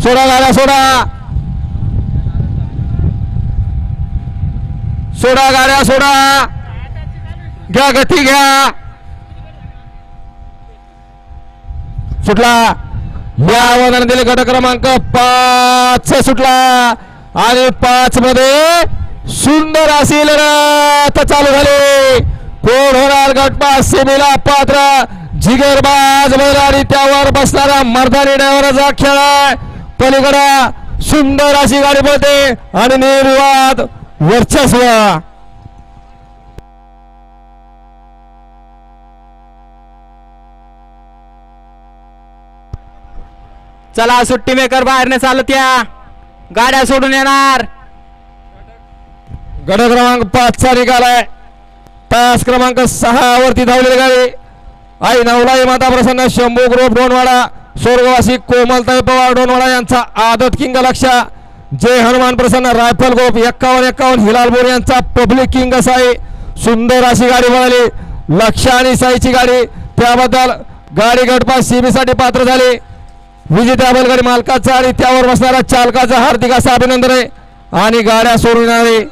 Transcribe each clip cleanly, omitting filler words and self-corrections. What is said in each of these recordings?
सोडा गाड्या सोडा, सोडा गाड्या सोडा, घ्या गती घ्या. सुटला या आव्हानाने दिले गट क्रमांक 5 सुटला आणि 5 मध्ये सुंदर अशी लढत चालू झाली. कोण होणार गटपास सेमीला पात्र? जिगरबाज बैल आणि त्यावर बसणारा मर्दानी ड्रायव्हरचा खेळ आहे. पलीकडे सुंदर अशी गाडी पळते आणि निर्वाद वर्चस्व. चला सुट्टी मेकर बाहेरने चालत या, गाड्या सोडून येणार. गट क्रमांक 5 चा निकालाय. तास क्रमांक 6 वरती धावलेली गाडी आई नवलाई माता प्रसन्न शंभू ग्रुप डोनवाडा, स्वर्गवासी कोमलताई पवार डोनवाडा यांचा आदत किंग लक्ष, जय हनुमान प्रसन्न रायफल ग्रुप 51-51 हिलालपूर यांचा पब्लिक किंग साई. सुंदर अशी गाडी पळाली. लक्ष आणि साईची गाडी, त्याबद्दल गाडी गटपास सीमेसाठी पात्र झाली. विजेत्या बैलगाडी मालकाचं आणि त्यावर बसणाऱ्या चालकाचं हार्दिक असं अभिनंदन आहे. आणि गाड्या सोडून येणारे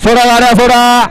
सोडा गाड्या सोडा.